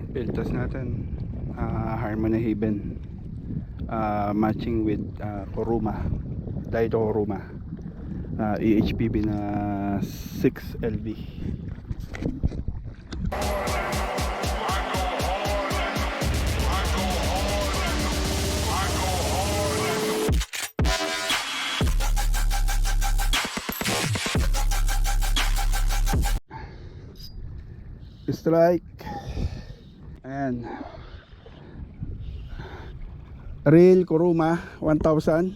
Piltas natin, Harmony Haven, matching with Kuruma, Daido Kuruma, EHPB na 6LB. Strike. Ayan. Rail Kuruma 1000.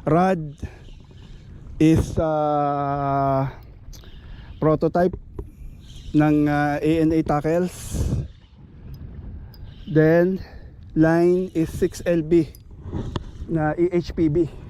Rod is prototype ng ANA tackles. Then line is 6LB na EHPB.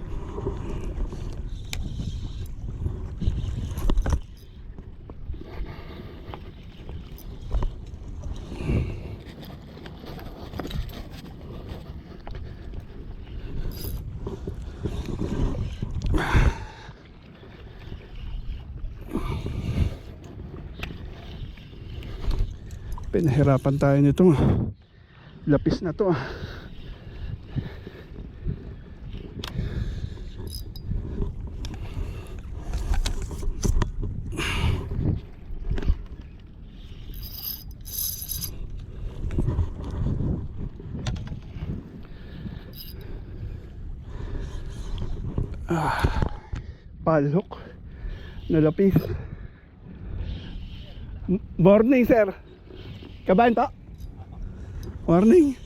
Pinahirapan tayo nito, lapis na to. Palhok na lapis. Morning sir, kabayan to? Morning.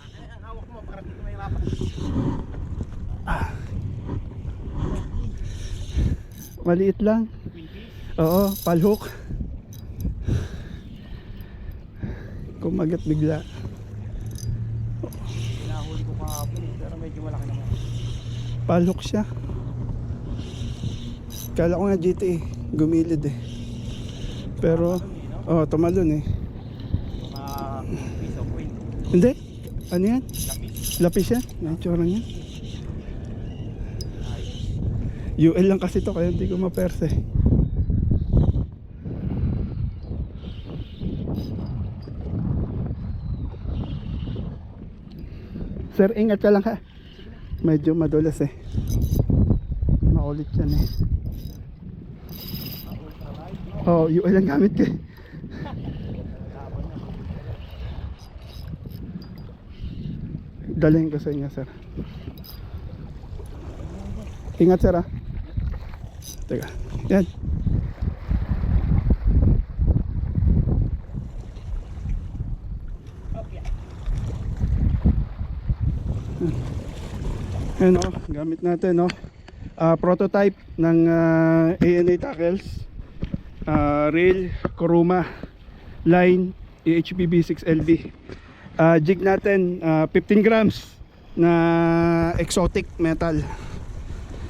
Maliit lang. Oo, palhok. Kumagat bigla. Pinahuli ko kahapon pero medyo malaki naman. Palhok siya. Kala ko nga GT gumilid eh. Pero tumalon eh. Piece of weight. Hindi. Ano yan? Lapis. Lapis yan. Yan tsura niya. UL lang kasi to kaya hindi ko maperse. Sir, ingat ka lang ha. Medyo madulas eh. Maulit yan eh. UL lang gamit ko eh. Dalhin ko sa inyo sir. Ingat sir ha. Teka, yan. Ayan o, gamit natin o. Prototype ng ANA tackles, rail Kuruma, line EHPB 6LB. Jig natin 15 grams na exotic metal.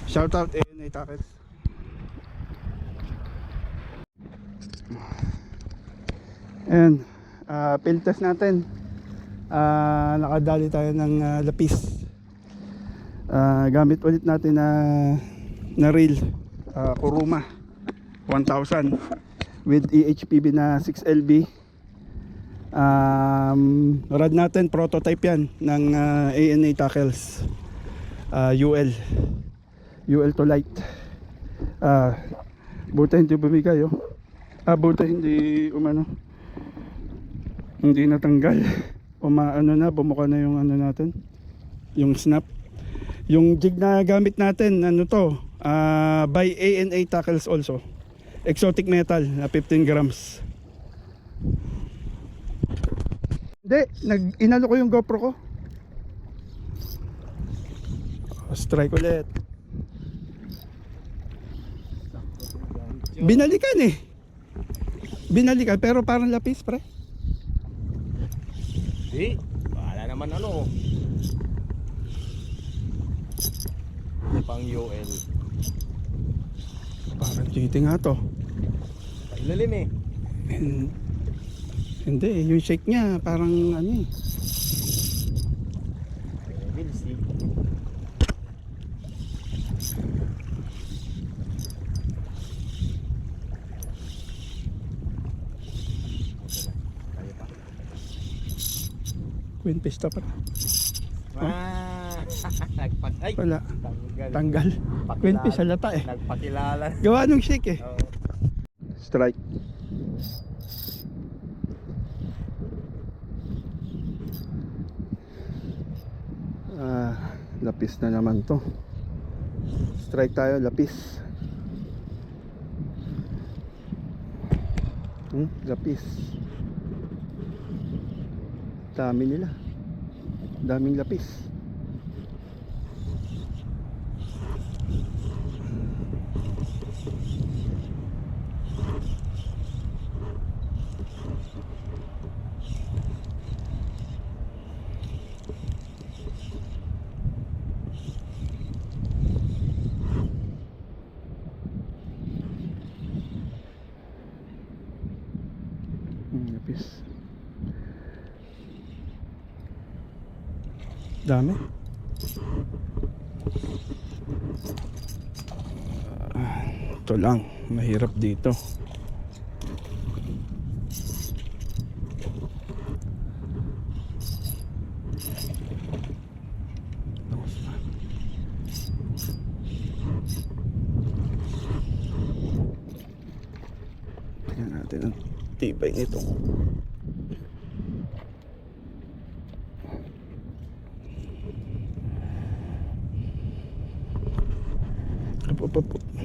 Shoutout ANA tackles. Ayan, field test natin. Nakadali tayo ng lapis. Gamit ulit natin na rail Kuruma 1000 with EHPB na 6LB. Rod natin prototype yan ng ANA tackles, UL to light. Buta hindi bumigay oh. Buta hindi hindi natanggal. Na bumuka na yung natin, yung snap. Yung jig na gamit natin by ANA tackles also, exotic metal na 15 grams. Hindi, inalo ko yung GoPro ko. Strike ulit. Binalikan eh. Binalikan pero parang lapis pre. Di, wala naman pang UL. Parang GT nga to. Ilalim eh. Hindi, yung shake niya parang eh. We'll see. Queen fish dapat. Ay, Wala. tanggal. Tanggal. Queen fish halata eh. Nagpakilala. Gawa nung shake eh. Oo. Strike. Lapis na naman to. Strike tayo, lapis. Lapis. Dami nila. Daming lapis. Lapis. Dami. Ito lang, mahirap dito. Tingnan natin ang tibay nito. Up.